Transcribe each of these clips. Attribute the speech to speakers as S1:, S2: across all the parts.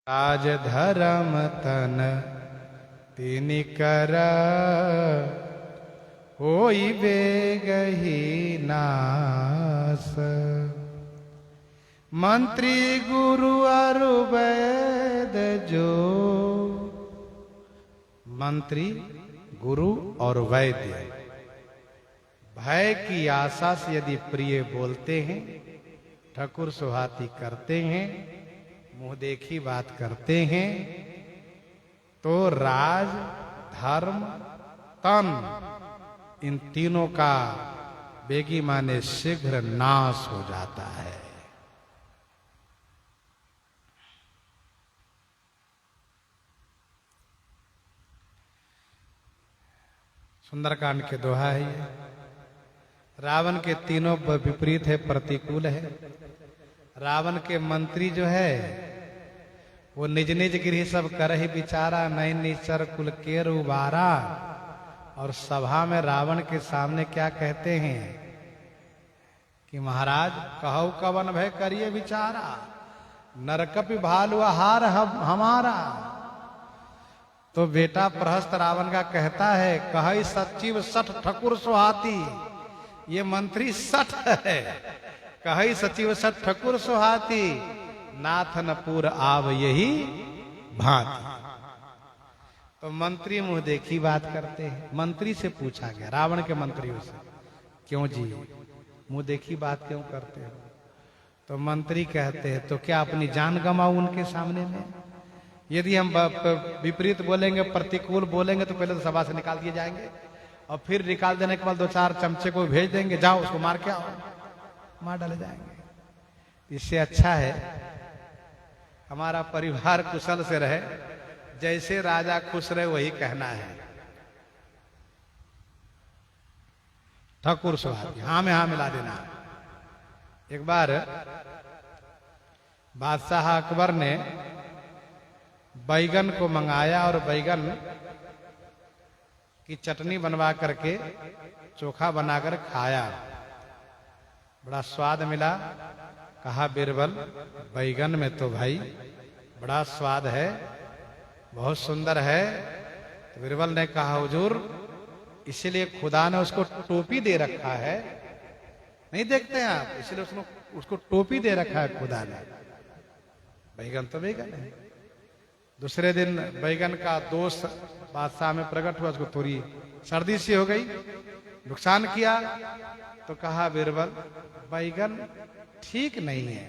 S1: राज धर्म तन तिनि कर होई बेगहि नास। मंत्री गुरु अरु वैद जो, मंत्री गुरु और वैद्य भय की आशा से यदि प्रिय बोलते हैं, ठकुर सुहाती करते हैं, मुंह देखी बात करते हैं, तो राज धर्म तन इन तीनों का बेगी माने शीघ्र नाश हो जाता है। सुंदरकांड के दोहा है ये। रावण के तीनों विपरीत है, प्रतिकूल है। रावण के मंत्री जो है वो निज निज गृह सब करहि बिचारा, नई निचर कुल केर उबारा। और सभा में रावण के सामने क्या कहते हैं कि महाराज कहु कवन भय करिए बिचारा, नरकपि भालु आहार हमारा। तो बेटा प्रहस्त रावण का कहता है, कहई सचिव सठ ठकुर सुहाती। ये मंत्री सठ है, कहई सचिव सठ ठकुर सुहाती, नाथनपुर आव यही भांति। तो मंत्री मुंह देखी बात करते हैं। मंत्री से पूछा गया, रावण के मंत्रियों से, क्यों जी मुंह देखी बात क्यों करते हो? तो मंत्री कहते हैं, तो क्या अपनी जान गंवाऊं उनके सामने में? यदि हम विपरीत बोलेंगे, प्रतिकूल बोलेंगे, तो पहले तो सभा से निकाल दिए जाएंगे, और फिर निकाल देने के बाद दो चार चमचे को भेज देंगे, जाओ उसको मार के आओ, मार डाले जाएंगे। इससे अच्छा है हमारा परिवार कुशल से रहे, जैसे राजा खुश रहे वही कहना है। ठकुर सुहाती हाँ में हाँ मिला देना। एक बार बादशाह अकबर ने बैगन को मंगाया और बैगन की चटनी बनवा करके चोखा बनाकर खाया। बड़ा स्वाद मिला। कहा बीरबल, बैगन में तो भाई बड़ा स्वाद है, बहुत सुंदर है। तो बीरबल ने कहा, हुजूर इसीलिए खुदा ने उसको टोपी दे रखा है, नहीं देखते हैं आप, इसलिए उसको टोपी दे रखा है खुदा ने। बैगन तो बैगन है। दूसरे दिन बैगन का दोष बादशाह में प्रकट हुआ, उसको थोड़ी सर्दी सी हो गई, नुकसान किया। तो कहा बीरबल, बैगन ठीक नहीं है।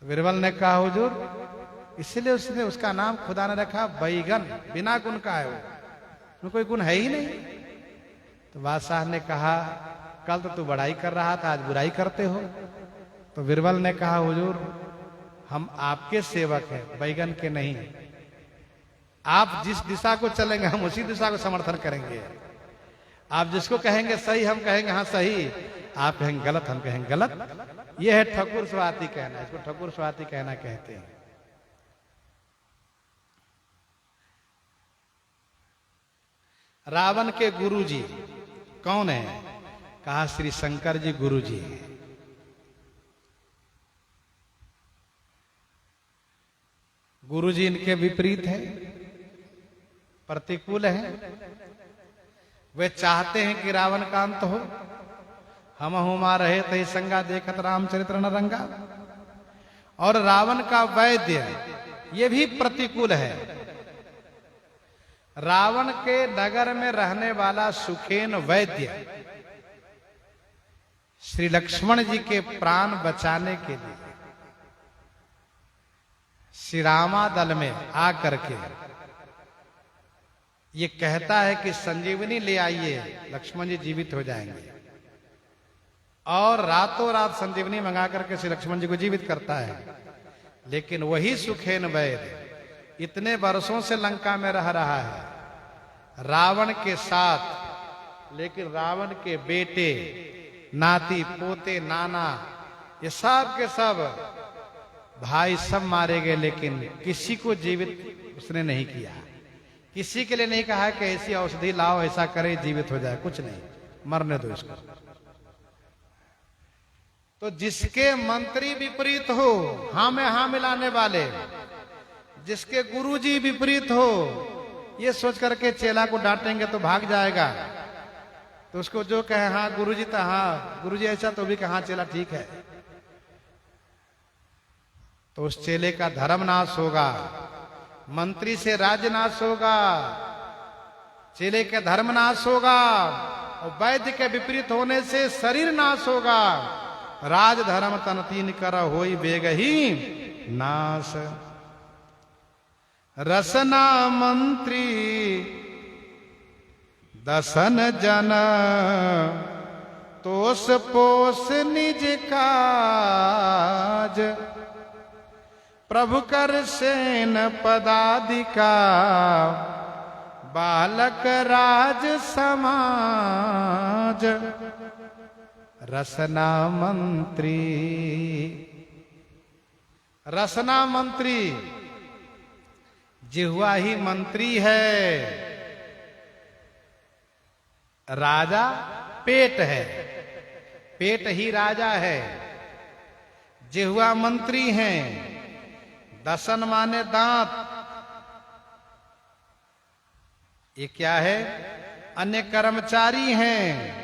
S1: तो बीरबल ने कहा, हुजूर इसलिए उसने उसका नाम खुदा ने रखा बैगन, बिना गुण का है वो, उसमें कोई गुण है ही नहीं। तो बादशाह ने कहा, कल तो तू बड़ाई कर रहा था, आज बुराई करते हो। तो बीरबल ने कहा, हुजूर हम आपके सेवक हैं, बैगन के नहीं। आप जिस दिशा को चलेंगे हम उसी दिशा को समर्थन करेंगे। आप जिसको कहेंगे सही हम कहेंगे हाँ सही, आप कहेंगे गलत हम कहेंगे गलत। यह है ठकुर सुहाती कहना, इसको ठकुर सुहाती कहना कहते हैं। रावण के गुरुजी कौन है? कहा श्री शंकर जी गुरुजी हैं। गुरुजी इनके विपरीत है, प्रतिकूल है। वे चाहते हैं कि रावण का अंत हो। हम हुमा रहे तही संगा देखत रामचरित्र न रंगा। और रावण का वैद्य ये भी प्रतिकूल है। रावण के नगर में रहने वाला सुखेन वैद्य श्री लक्ष्मण जी के प्राण बचाने के लिए श्री रामा दल में आकर के ये कहता है कि संजीवनी ले आइए, लक्ष्मण जी जीवित हो जाएंगे। और रातों रात संजीवनी मंगा करके श्री लक्ष्मण जी को जीवित करता है। लेकिन वही सुखेन वैद्य इतने वर्षों से लंका में रह रहा है रावण के साथ, लेकिन रावण के बेटे, नाती, पोते, नाना, ये सब के सब भाई सब मारे गए, लेकिन किसी को जीवित उसने नहीं किया। किसी के लिए नहीं कहा कि ऐसी औषधि लाओ, ऐसा करे जीवित हो जाए, कुछ नहीं, मरने दो इसको। तो जिसके मंत्री विपरीत हो, हाँ में हाँ मिलाने वाले, जिसके गुरुजी विपरीत हो, ये सोच करके चेला को डांटेंगे तो भाग जाएगा। तो उसको जो कहे हाँ गुरुजी, तो हाँ गुरुजी ऐसा, तो भी कहा चेला ठीक है, तो उस चेले का धर्म नाश होगा, मंत्री से राज्य नाश होगा, चेले के धर्म नाश होगा, और वैद्य के विपरीत होने से शरीर नाश होगा। राज धर्म तन तीन कर होई बेग ही नाश। रसना मंत्री दसन जन, तोष पोष निज काज, प्रभु कर सेन पदाधिका, बालक राज समाज। रसना मंत्री, रसना मंत्री जिह्वा ही मंत्री है, राजा पेट है, पेट ही राजा है, जिह्वा मंत्री हैं। दसन माने दांत, ये क्या है? अन्य कर्मचारी हैं।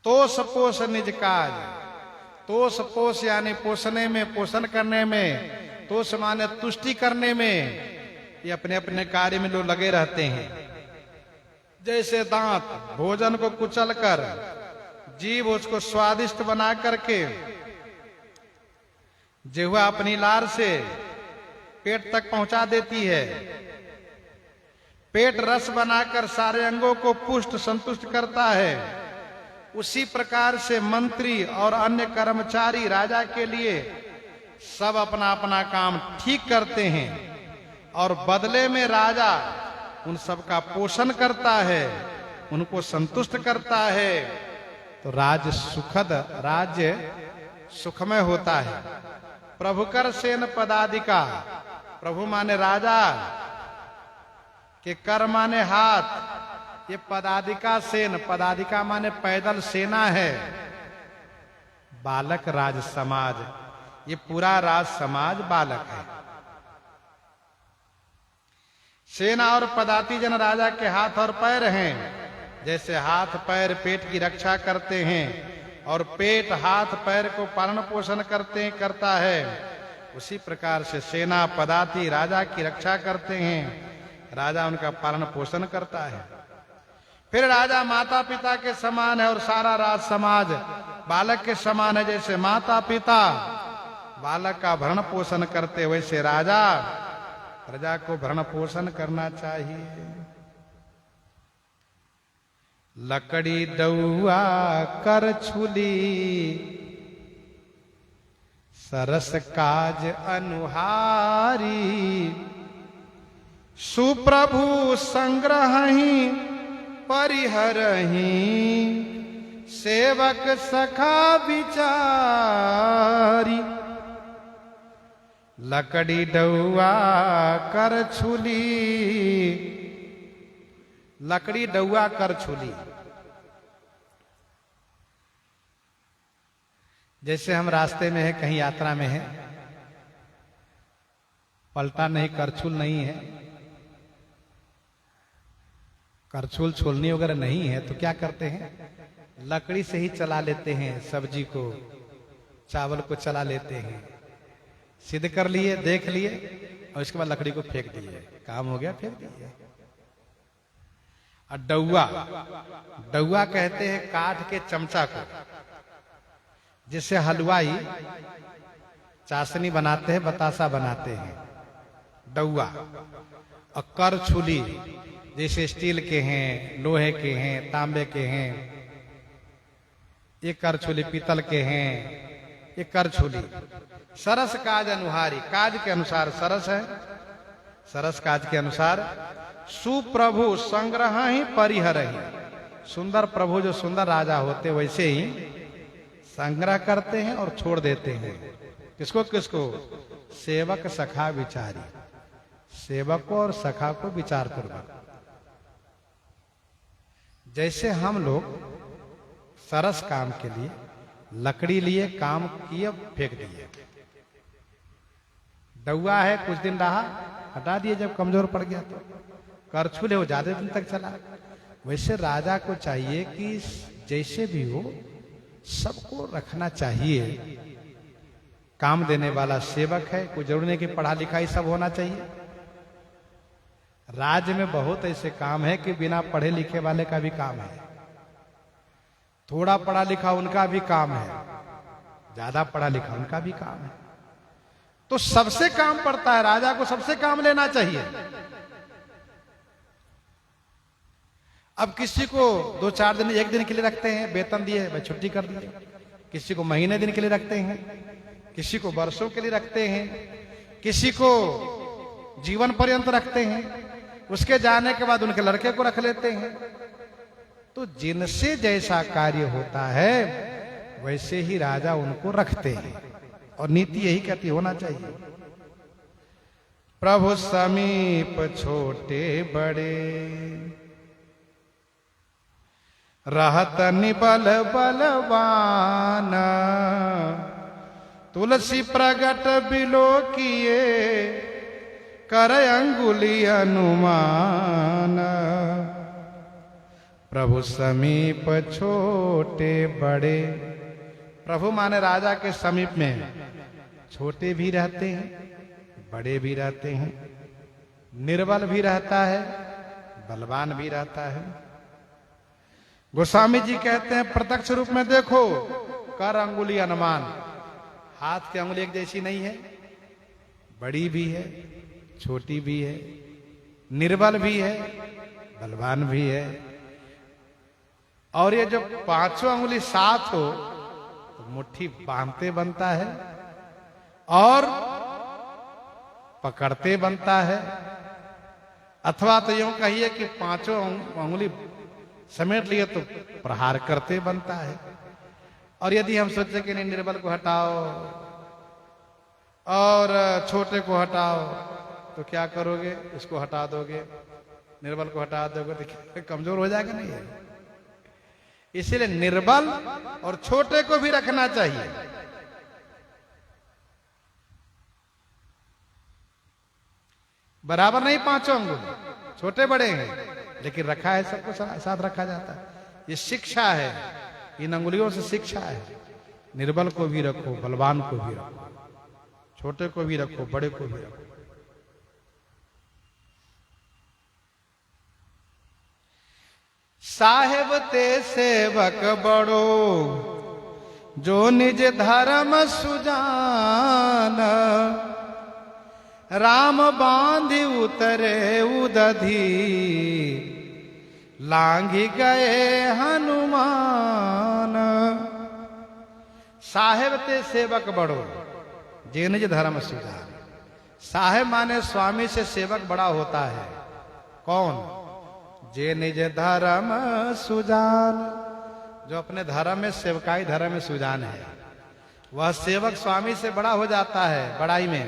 S1: तोष पोष निज काज, तोष पोष यानी पोषने में, पोषण करने में, तोष माने तुष्टि करने में, ये अपने अपने कार्य में लोग लगे रहते हैं। जैसे दांत भोजन को कुचल कर, जीभ उसको स्वादिष्ट बना करके जिह्वा अपनी लार से पेट तक पहुंचा देती है, पेट रस बनाकर सारे अंगों को पुष्ट संतुष्ट करता है, उसी प्रकार से मंत्री और अन्य कर्मचारी राजा के लिए सब अपना अपना काम ठीक करते हैं, और बदले में राजा उन सब का पोषण करता है, उनको संतुष्ट करता है। तो राज्य सुखद, राज्य सुखमय होता है। प्रभुकर सेन पदाधिका, प्रभु माने राजा, के कर माने हाथ, ये पदाधिका सेन, पदाधिका माने पैदल सेना है। बालक राज समाज, ये पूरा राज समाज बालक है। सेना और पदाति जन राजा के हाथ और पैर हैं। जैसे हाथ पैर पेट की रक्षा करते हैं और पेट हाथ पैर को पालन पोषण करता है, उसी प्रकार से सेना पदाति राजा की रक्षा करते हैं, राजा उनका पालन पोषण करता है। फिर राजा माता पिता के समान है और सारा राज समाज बालक के समान है। जैसे माता पिता बालक का भरण पोषण करते, वैसे राजा प्रजा को भरण पोषण करना चाहिए। लकड़ी दौआ कर छुली, सरस काज अनुहारी, सुप्रभु संग्रही परिहरही, सेवक सखा विचारी। लकड़ी डौआ कर छुली, लकड़ी डौआ कर छुली। जैसे हम रास्ते में है, कहीं यात्रा में है, पलटा नहीं, करछुल नहीं है, करछुल छोलनी वगैरह नहीं है, तो क्या करते हैं? लकड़ी से ही चला लेते हैं, सब्जी को चावल को चला लेते हैं। सिद्ध कर लिए, देख लिए, और इसके बाद लकड़ी को फेंक दिए, काम हो गया, फेंक दिए। और डौआ, डौआ कहते हैं काठ के चमचा को, जिससे हलवाई चाशनी बनाते हैं, बतासा बनाते हैं, डौआ। और कर छुली जैसे स्टील के हैं, लोहे के हैं, तांबे के हैं, ये कर छुली पीतल के हैं, ये कर छुली। सरस काज अनुहारी, काज के अनुसार सरस है, सरस काज के अनुसार। सुप्रभु संग्रह ही परिहरही, सुंदर प्रभु जो सुंदर राजा होते वैसे ही संग्रह करते हैं और छोड़ देते हैं। किसको किसको? सेवक सखा विचारी, सेवक को और सखा को विचार पूर्वक। जैसे हम लोग सरस काम के लिए लकड़ी लिए, काम किए, फेंक दिए। डौआ है, कुछ दिन रहा, हटा दिए जब कमजोर पड़ गया तो। करछुल है, वो ज्यादा दिन तक चला। वैसे राजा को चाहिए कि जैसे भी हो सबको रखना चाहिए। काम देने वाला सेवक है, कोई जरूरी नहीं कि पढ़ा लिखाई सब होना चाहिए। राज्य में बहुत ऐसे काम है कि बिना पढ़े लिखे वाले का भी काम है, थोड़ा पढ़ा लिखा उनका भी काम है, ज्यादा पढ़ा लिखा उनका भी काम है। तो सबसे काम पड़ता है, राजा को सबसे काम लेना चाहिए। अब किसी को 2-4 दिन, 1 दिन के लिए रखते हैं, वेतन दिए, भाई छुट्टी कर दिए। किसी को महीने दिन के लिए रखते हैं, किसी को वर्षों के लिए रखते हैं, किसी को जीवन पर्यंत रखते हैं, उसके जाने के बाद उनके लड़के को रख लेते हैं। तो जिनसे जैसा कार्य होता है वैसे ही राजा उनको रखते हैं, और नीति यही कहती होना चाहिए। प्रभु समीप छोटे बड़े, रहत निबल बलवान, तुलसी प्रगट बिलो किए, कर अंगुली अनुमान। प्रभु समीप छोटे बड़े, प्रभु माने राजा के समीप में छोटे भी रहते हैं, बड़े भी रहते हैं, निर्बल भी रहता है, बलवान भी रहता है। गोस्वामी जी कहते हैं प्रत्यक्ष रूप में देखो, कर अंगुली अनुमान, हाथ की अंगुली एक जैसी नहीं है, बड़ी भी है, छोटी भी है, निर्बल भी है, बलवान भी है। और ये जब 5 अंगुली साथ हो तो मुट्ठी बांधते बनता है और पकड़ते बनता है, अथवा तो यूं कहिए कि 5 अंगुली समेट लिए तो प्रहार करते बनता है। और यदि हम सोचे कि नहीं, निर्बल को हटाओ और छोटे को हटाओ, तो क्या करोगे? इसको हटा दोगे, निर्बल को हटा दोगे तो कमजोर हो जाएगा नहीं है। इसलिए निर्बल और छोटे को भी रखना चाहिए। बराबर नहीं 5 अंगुल, छोटे बड़े हैं, लेकिन रखा है, सबको साथ रखा जाता है। ये शिक्षा है, इन अंगुलियों से शिक्षा है। निर्बल को भी रखो, बलवान को भी रखो, छोटे को भी रखो, बड़े को भी रखो। साहेब ते सेवक बड़ो, जो निज धर्म सुजान, राम बांधि उतरे उदधि, लांघि गए हनुमान। साहेब ते सेवक बड़ो, जे निज धर्म सुजान। साहेब माने स्वामी से सेवक बड़ा होता है। कौन? जे निज धर्म सुजान, जो अपने धर्म में, सेवकाई धर्म में सुजान है, वह सेवक स्वामी से बड़ा हो जाता है बड़ाई में।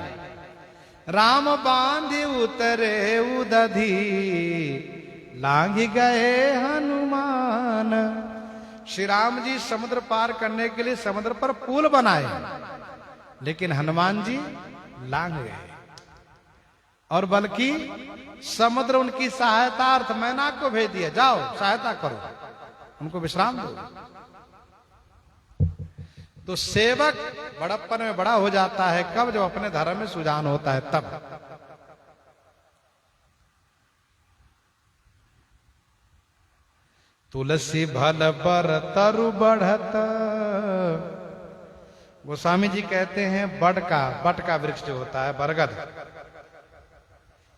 S1: राम बांधि उतरे उदधि, लांघि गए हनुमान। श्री राम जी समुद्र पार करने के लिए समुद्र पर पुल बनाए, लेकिन हनुमान जी लांघ गए, और बल्कि समुद्र उनकी सहायतार्थ मैनाक को भेज दिया, जाओ सहायता करो, उनको विश्राम दो। तो सेवक बड़प्पन में बड़ा हो जाता है कब? जब अपने धर्म में सुजान होता है तब। तुलसी भल पर तरु बढ़त, गोस्वामी जी कहते हैं बट का वृक्ष जो होता है, बरगद,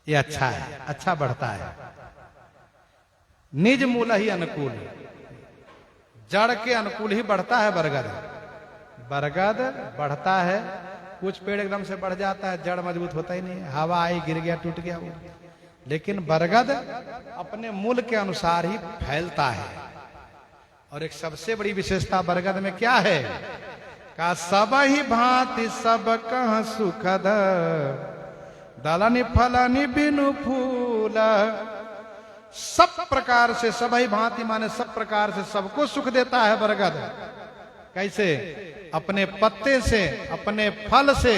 S1: ये अच्छा है, अच्छा बढ़ता है। निज मूल ही अनुकूल, जड़ के अनुकूल ही बढ़ता है बरगद। बरगद बढ़ता है, कुछ पेड़ एकदम से बढ़ जाता है, जड़ मजबूत होता ही नहीं है, हवा आई गिर गया टूट गया वो। लेकिन बरगद अपने मूल के अनुसार ही फैलता है। और एक सबसे बड़ी विशेषता बरगद में क्या है? का सब ही भांति सब कह सुखद, दलनि फलनि बिनु फूल, सब प्रकार से, सभी भांति माने सब प्रकार से सबको सुख देता है बरगद। कैसे? अपने पत्ते से, अपने फल से,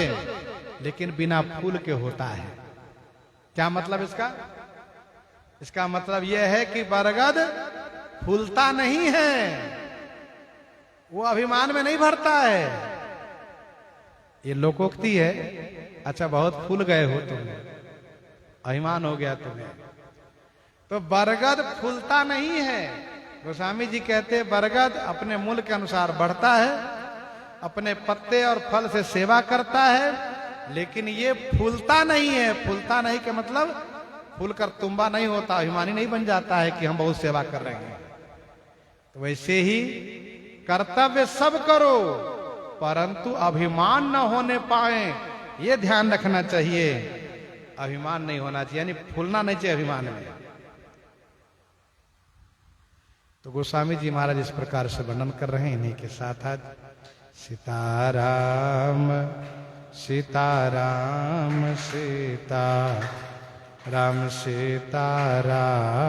S1: लेकिन बिना फूल के होता है। क्या मतलब इसका? इसका मतलब यह है कि बरगद फूलता नहीं है, वो अभिमान में नहीं भरता है। ये लोकोक्ति है। अच्छा बहुत फूल गए हो तुम, अभिमान हो गया तुम्हें। तो बरगद फूलता नहीं है। गोस्वामी जी कहते बरगद अपने मूल के अनुसार बढ़ता है, अपने पत्ते और फल से सेवा करता है, लेकिन ये फूलता नहीं है। फूलता नहीं के मतलब फूलकर तुम्बा नहीं होता, अभिमानी नहीं बन जाता है कि हम बहुत सेवा कर रहे हैं। तो वैसे ही कर्तव्य सब करो, परंतु अभिमान न होने पाए, ये ध्यान रखना चाहिए। अभिमान नहीं होना चाहिए, यानी फूलना नहीं चाहिए अभिमान में। तो गोस्वामी जी महाराज इस प्रकार से वर्णन कर रहे हैं। इन्हीं के साथ आज सीताराम सीताराम सीता राम सीताराम।